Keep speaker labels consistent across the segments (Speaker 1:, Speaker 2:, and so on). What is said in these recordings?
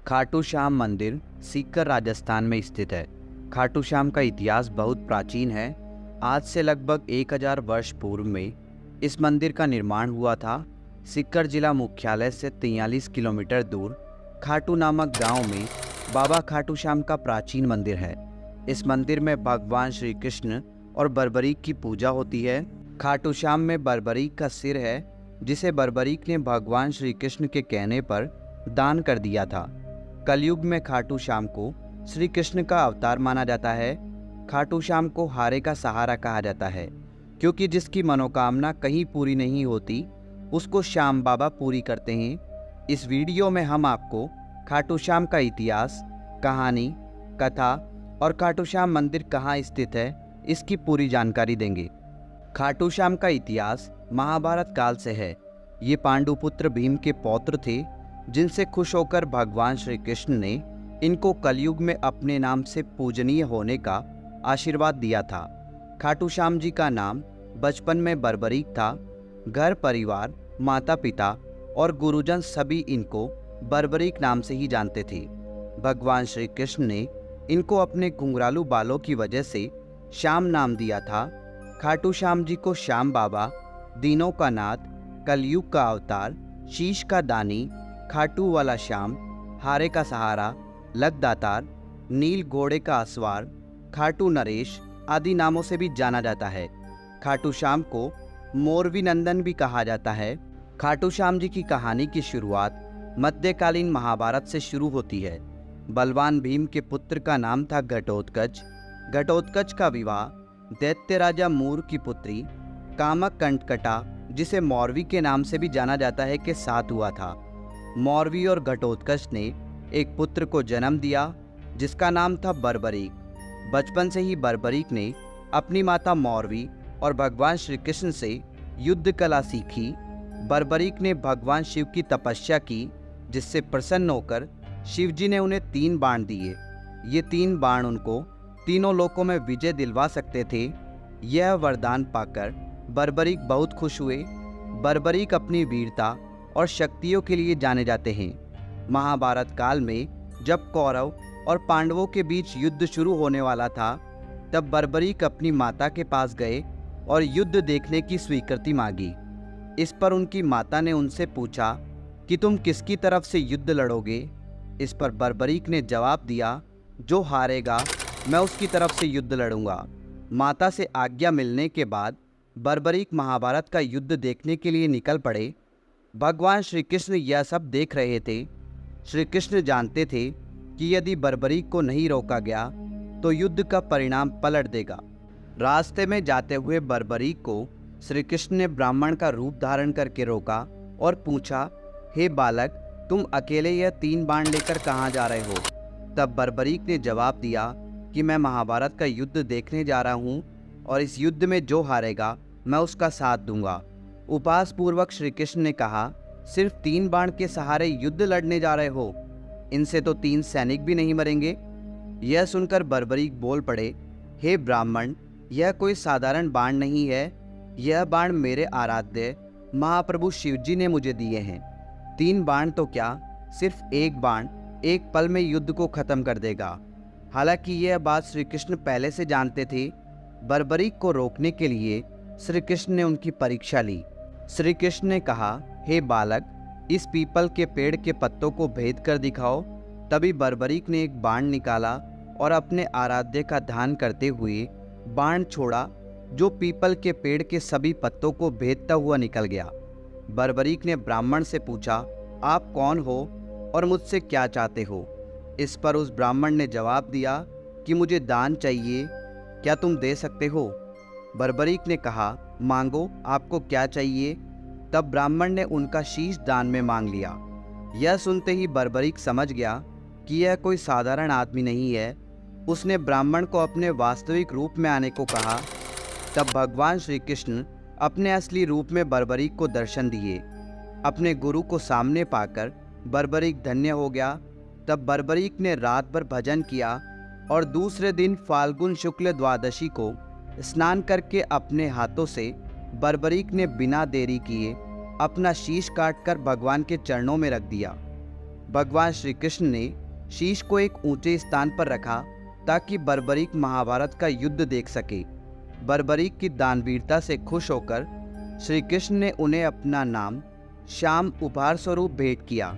Speaker 1: खाटू श्याम मंदिर सीकर राजस्थान में स्थित है। खाटू श्याम का इतिहास बहुत प्राचीन है। आज से लगभग 1000 वर्ष पूर्व में इस मंदिर का निर्माण हुआ था। सीकर जिला मुख्यालय से 43 किलोमीटर दूर खाटू नामक गांव में बाबा खाटू श्याम का प्राचीन मंदिर है। इस मंदिर में भगवान श्री कृष्ण और बर्बरीक की पूजा होती है। खाटू श्याम में बर्बरीक का सिर है, जिसे बर्बरीक ने भगवान श्री कृष्ण के कहने पर दान कर दिया था। कलयुग में खाटू श्याम को श्री कृष्ण का अवतार माना जाता है। खाटू श्याम को हारे का सहारा कहा जाता है, क्योंकि जिसकी मनोकामना कहीं पूरी नहीं होती उसको श्याम बाबा पूरी करते हैं। इस वीडियो में हम आपको खाटू श्याम का इतिहास, कहानी, कथा और खाटू श्याम मंदिर कहाँ स्थित है इसकी पूरी जानकारी देंगे। खाटू श्याम का इतिहास महाभारत काल से है। ये पांडुपुत्र भीम के पौत्र थे, जिनसे खुश होकर भगवान श्री कृष्ण ने इनको कलयुग में अपने नाम से पूजनीय होने का आशीर्वाद दिया था। खाटू श्याम जी का नाम बचपन में बर्बरीक था। घर परिवार, माता पिता और गुरुजन सभी इनको बर्बरीक नाम से ही जानते थे। भगवान श्री कृष्ण ने इनको अपने घुंघरालू बालों की वजह से श्याम नाम दिया था। खाटू श्याम जी को श्याम बाबा, दीनों का नाथ, कलयुग का अवतार, शीश का दानी, खाटू वाला श्याम, हारे का सहारा, लकदातार, नील घोड़े का असवार, खाटू नरेश आदि नामों से भी जाना जाता है। खाटू श्याम को मोरवी नंदन भी कहा जाता है। खाटू श्याम जी की कहानी की शुरुआत मध्यकालीन महाभारत से शुरू होती है। बलवान भीम के पुत्र का नाम था घटोत्कच। घटोत्कच का विवाह दैत्य राजा मूर की पुत्री कामक कंटकटा, जिसे मौरवी के नाम से भी जाना जाता है, के साथ हुआ था। मौरवी और घटोत्कच ने एक पुत्र को जन्म दिया, जिसका नाम था बर्बरीक। बचपन से ही बर्बरीक ने अपनी माता मौरवी और भगवान श्री कृष्ण से युद्ध कला सीखी। बर्बरीक ने भगवान शिव की तपस्या की, जिससे प्रसन्न होकर शिव जी ने उन्हें 3 बाण दिए। ये 3 बाण उनको तीनों लोकों में विजय दिलवा सकते थे। यह वरदान पाकर बर्बरीक बहुत खुश हुए। बर्बरीक अपनी वीरता और शक्तियों के लिए जाने जाते हैं। महाभारत काल में जब कौरव और पांडवों के बीच युद्ध शुरू होने वाला था, तब बर्बरीक अपनी माता के पास गए और युद्ध देखने की स्वीकृति मांगी। इस पर उनकी माता ने उनसे पूछा कि तुम किसकी तरफ से युद्ध लड़ोगे। इस पर बर्बरीक ने जवाब दिया, जो हारेगा मैं उसकी तरफ से युद्ध लड़ूंगा। माता से आज्ञा मिलने के बाद बर्बरीक महाभारत का युद्ध देखने के लिए निकल पड़े। भगवान श्री कृष्ण यह सब देख रहे थे। श्री कृष्ण जानते थे कि यदि बर्बरीक को नहीं रोका गया तो युद्ध का परिणाम पलट देगा। रास्ते में जाते हुए बर्बरीक को श्री कृष्ण ने ब्राह्मण का रूप धारण करके रोका और पूछा, हे बालक, तुम अकेले यह 3 बाण लेकर कहाँ जा रहे हो? तब बर्बरीक ने जवाब दिया कि मैं महाभारत का युद्ध देखने जा रहा हूँ और इस युद्ध में जो हारेगा मैं उसका साथ दूंगा। उपहास पूर्वक श्री कृष्ण ने कहा, सिर्फ 3 बाण के सहारे युद्ध लड़ने जा रहे हो? इनसे तो 3 सैनिक भी नहीं मरेंगे। यह सुनकर बर्बरीक बोल पड़े, हे ब्राह्मण, यह कोई साधारण बाण नहीं है। यह बाण मेरे आराध्य महाप्रभु शिवजी ने मुझे दिए हैं। 3 बाण तो क्या, सिर्फ एक बाण एक पल में युद्ध को खत्म कर देगा। हालांकि यह बात श्री कृष्ण पहले से जानते थे। बर्बरीक को रोकने के लिए श्री कृष्ण ने उनकी परीक्षा ली। श्री कृष्ण ने कहा, हे बालक, इस पीपल के पेड़ के पत्तों को भेद कर दिखाओ। तभी बर्बरीक ने एक बाण निकाला और अपने आराध्य का ध्यान करते हुए बाण छोड़ा, जो पीपल के पेड़ के सभी पत्तों को भेदता हुआ निकल गया। बर्बरीक ने ब्राह्मण से पूछा, आप कौन हो और मुझसे क्या चाहते हो? इस पर उस ब्राह्मण ने जवाब दिया कि मुझे दान चाहिए, क्या तुम दे सकते हो? बर्बरीक ने कहा, मांगो, आपको क्या चाहिए? तब ब्राह्मण ने उनका शीश दान में मांग लिया। यह सुनते ही बर्बरीक समझ गया कि यह कोई साधारण आदमी नहीं है। उसने ब्राह्मण को अपने वास्तविक रूप में आने को कहा। तब भगवान श्री कृष्ण अपने असली रूप में बर्बरीक को दर्शन दिए। अपने गुरु को सामने पाकर बर्बरीक धन्य हो गया। तब बर्बरीक ने रात भर भजन किया और दूसरे दिन फाल्गुन शुक्ल द्वादशी को स्नान करके अपने हाथों से बर्बरीक ने बिना देरी किए अपना शीश काटकर भगवान के चरणों में रख दिया। भगवान श्री कृष्ण ने शीश को एक ऊंचे स्थान पर रखा ताकि बर्बरीक महाभारत का युद्ध देख सके। बर्बरीक की दानवीरता से खुश होकर श्री कृष्ण ने उन्हें अपना नाम श्याम उपहार स्वरूप भेंट किया।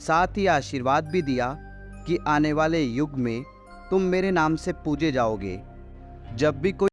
Speaker 1: साथ ही आशीर्वाद भी दिया कि आने वाले युग में तुम मेरे नाम से पूजे जाओगे। जब भी कोई